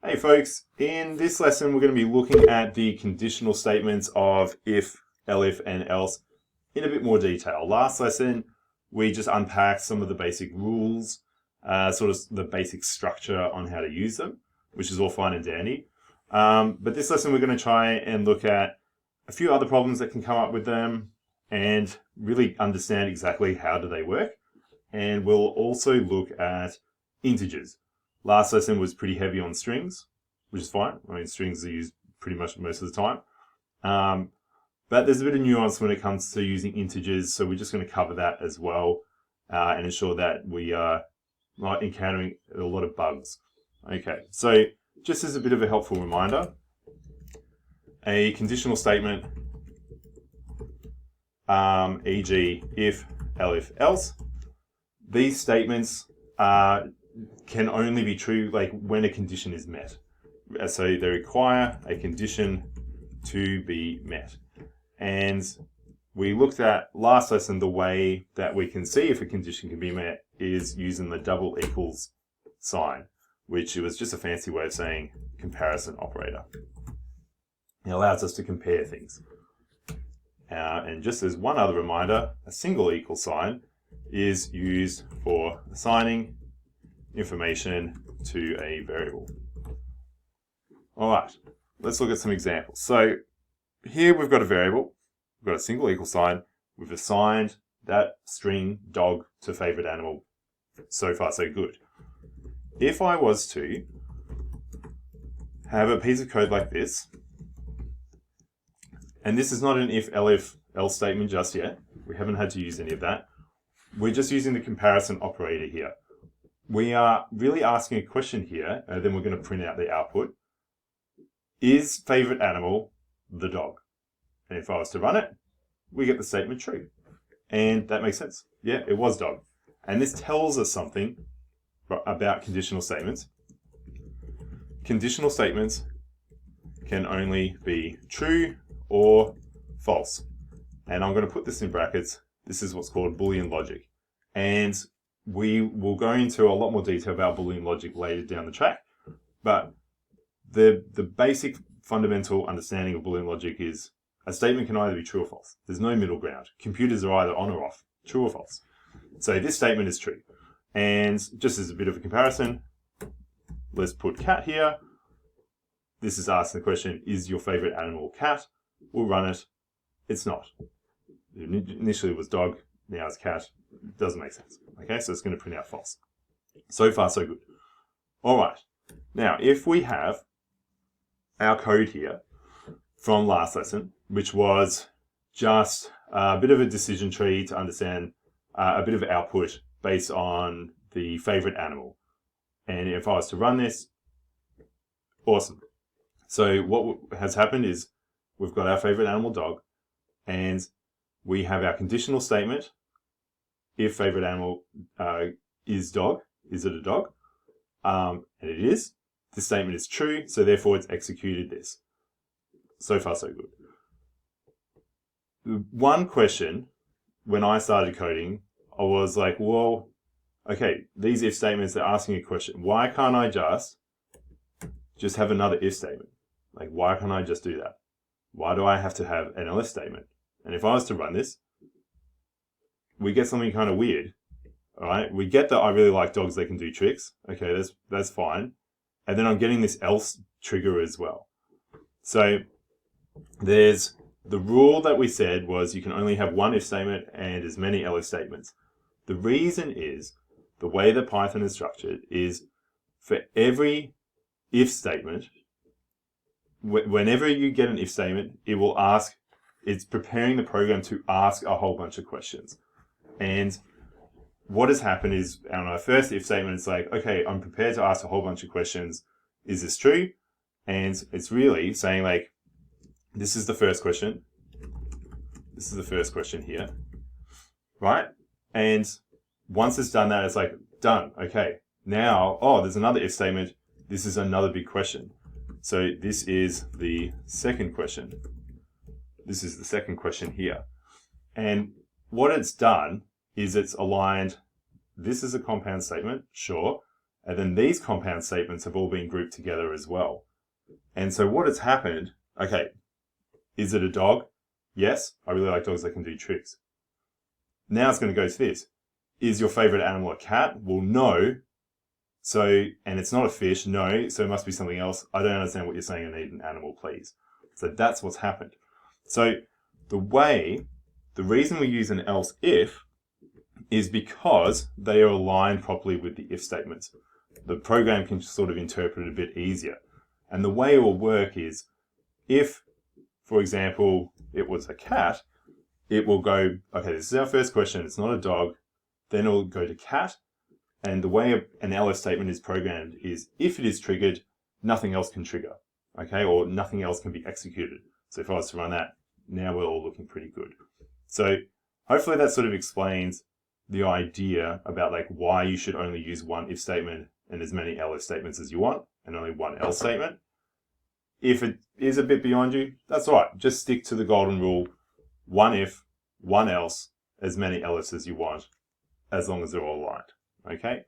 Hey folks, in this lesson we're going to be looking at the conditional statements of if, elif, and else in a bit more detail. Last lesson we just unpacked some of the basic rules, sort of the basic structure on how to use them, which is all fine and dandy. But this lesson we're going to try and look at a few other problems that can come up with them and really understand exactly how do they work. And we'll also look at integers. Last lesson was pretty heavy on strings, which is fine. I mean, strings are used pretty much most of the time. But there's a bit of nuance when it comes to using integers, so we're just going to cover that as well and ensure that we are not encountering a lot of bugs. Okay, so just as a bit of a helpful reminder, a conditional statement, e.g. if, elif, else, these statements can only be true like when a condition is met. So they require a condition to be met. And we looked at last lesson the way that we can see if a condition can be met is using the double equals sign, which was just a fancy way of saying comparison operator. It allows us to compare things. And just as one other reminder, a single equal sign is used for assigning information to a variable. All right, let's look at some examples. So here we've got a variable, we've got a single equal sign, we've assigned that string dog to favorite animal. So far, so good. If I was to have a piece of code like this, and this is not an if, elif, else statement just yet, we haven't had to use any of that. We're just using the comparison operator here. We are really asking a question here, and then we're going to print out the output. Is favorite animal the dog? And if I was to run it, we get the statement true. And that makes sense. Yeah, it was dog. And this tells us something about conditional statements. Conditional statements can only be true or false. And I'm going to put this in brackets. This is what's called Boolean Logic. And we will go into a lot more detail about Boolean Logic later down the track. But the basic fundamental understanding of Boolean Logic is a statement can either be true or false. There's no middle ground. Computers are either on or off, true or false. So this statement is true. And just as a bit of a comparison, let's put cat here. This is asking the question, is your favorite animal cat? We'll run it. It's not. Initially it was dog, now it's cat. It doesn't make sense. Okay, so it's going to print out false. So far, so good. All right. Now, if we have our code here from last lesson, which was just a bit of a decision tree to understand a bit of output based on the favorite animal. And if I was to run this, awesome. So what has happened is we've got our favorite animal dog, and we have our conditional statement. If favorite animal is dog, is it a dog? And it is. This statement is true, so therefore it's executed this. So far, so good. One question, when I started coding, I was like, well, okay, these if statements, they're asking a question. Why can't I just have another if statement? Like, why can't I just do that? Why do I have to have an elif statement? And if I was to run this, we get something kind of weird. All right, we get that I really like dogs, they can do tricks. Okay, that's fine. And then I'm getting this else trigger as well. So there's the rule that we said was you can only have one if statement and as many elif statements. The reason is the way that Python is structured is for every if statement, whenever you get an if statement, it will ask, it's preparing the program to ask a whole bunch of questions. And what has happened is on our first if statement, it's like, okay, I'm prepared to ask a whole bunch of questions. Is this true? And it's really saying like, this is the first question. This is the first question here, right? And once it's done that, it's like, done. Okay, now, oh, there's another if statement. This is another big question. So this is the second question. This is the second question here. And what it's done is it's aligned, this is a compound statement, sure, And then these compound statements have all been grouped together as well. And so what has happened, okay, is it a dog? Yes, I really like dogs that can do tricks. Now it's going to go to this. Is your favorite animal a cat? Well, no. So, and it's not a fish, no, so it must be something else. I don't understand what you're saying, I need an animal, please. So that's what's happened. So the reason we use an else if is because they are aligned properly with the if statements. The program can sort of interpret it a bit easier. And the way it will work is if, for example, it was a cat, it will go, okay, this is our first question, it's not a dog, then it'll go to cat, and the way an elif statement is programmed is if it is triggered, nothing else can trigger, okay, or nothing else can be executed. So if I was to run that, now we're all looking pretty good. So hopefully that sort of explains the idea about like why you should only use one if statement and as many elif statements as you want, and only one else statement. If it is a bit beyond you, that's all right. Just stick to the golden rule, one if, one else, as many elifs as you want, as long as they're all aligned, okay?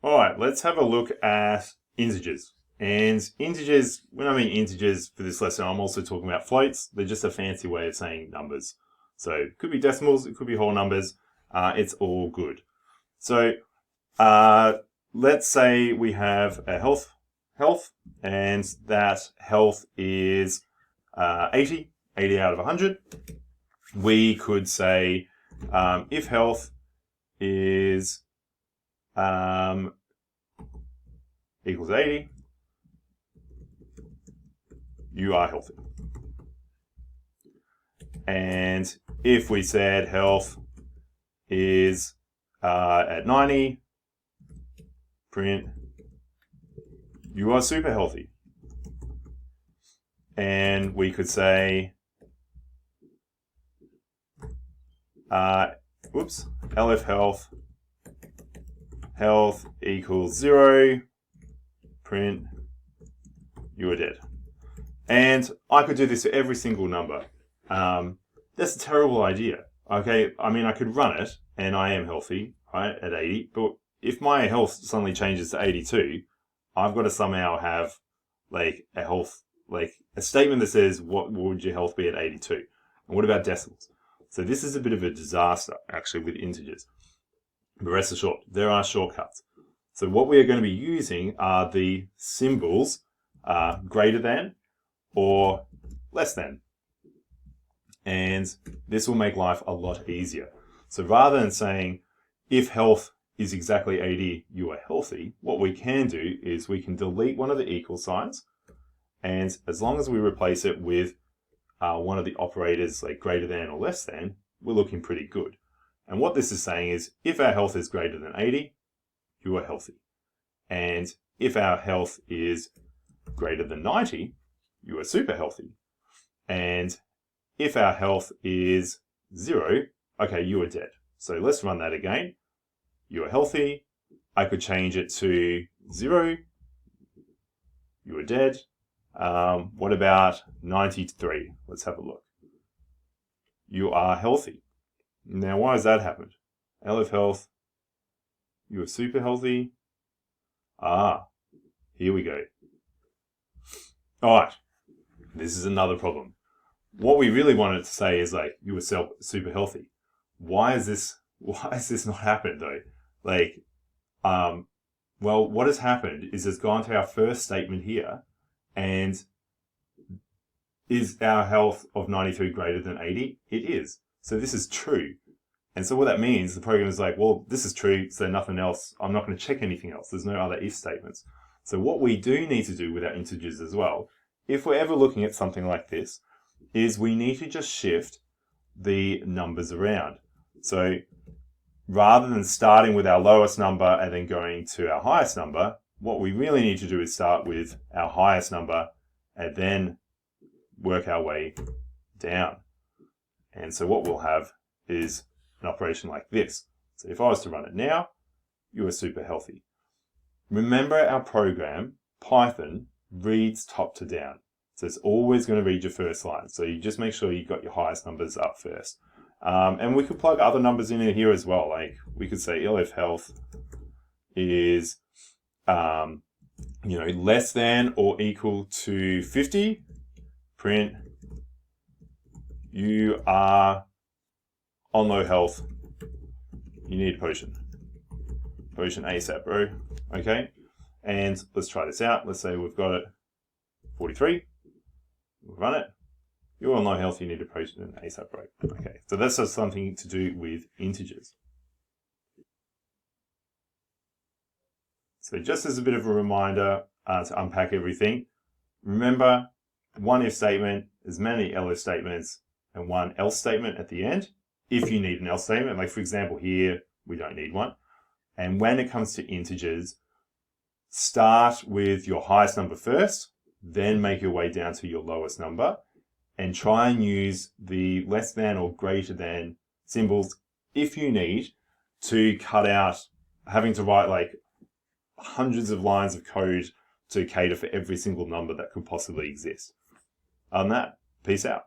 All right, let's have a look at integers. And integers, when I mean integers for this lesson, I'm also talking about floats. They're just a fancy way of saying numbers. So it could be decimals, it could be whole numbers. It's all good. So let's say we have a health, and that health is 80 out of 100. We could say if health is equals 80, you are healthy. And if we said health is at 90, print, you are super healthy. And we could say, elif health equals 0, print, you are dead. And I could do this for every single number. That's a terrible idea. Okay, I mean, I could run it, and I am healthy, right, at 80, but if my health suddenly changes to 82, I've got to somehow have, like, a health, like, a statement that says, what would your health be at 82? And what about decimals? So this is a bit of a disaster, actually, with integers. But rest assured, there are shortcuts. So what we are going to be using are the symbols greater than or less than. And this will make life a lot easier. So rather than saying, if health is exactly 80, you are healthy, what we can do is we can delete one of the equal signs. And as long as we replace it with one of the operators like greater than or less than, we're looking pretty good. And what this is saying is, if our health is greater than 80, you are healthy. And if our health is greater than 90, you are super healthy. And if our health is 0, okay, you are dead. So let's run that again. You are healthy. I could change it to 0. You are dead. What about 93? Let's have a look. You are healthy. Now, why has that happened? elif health. You are super healthy. Here we go. All right. This is another problem. What we really wanted to say is like, you were super healthy. Why is this not happened though? Like, well, what has happened is it's gone to our first statement here, and is our health of 93 greater than 80? It is. So this is true. And so what that means, the program is like, well, this is true, so nothing else. I'm not going to check anything else. There's no other if statements. So what we do need to do with our integers as well, if we're ever looking at something like this, is we need to just shift the numbers around. So rather than starting with our lowest number and then going to our highest number, what we really need to do is start with our highest number and then work our way down. And so what we'll have is an operation like this. So if I was to run it now, you are super healthy. Remember our program, Python, reads top to down. So it's always going to read your first line. So you just make sure you got your highest numbers up first. And we could plug other numbers in here as well. Like we could say elif health is, less than or equal to 50. Print, you are on low health. You need a potion. Potion ASAP, bro. Okay. And let's try this out. Let's say we've got it 43. We'll run it. You're on low health, you need a potion ASAP, bro. Okay. So that's just something to do with integers. So just as a bit of a reminder to unpack everything, remember one if statement, as many elif statements, and one else statement at the end. If you need an else statement, like for example here, we don't need one. And when it comes to integers, start with your highest number first, then make your way down to your lowest number, and try and use the less than or greater than symbols if you need to cut out having to write like hundreds of lines of code to cater for every single number that could possibly exist. On that, peace out.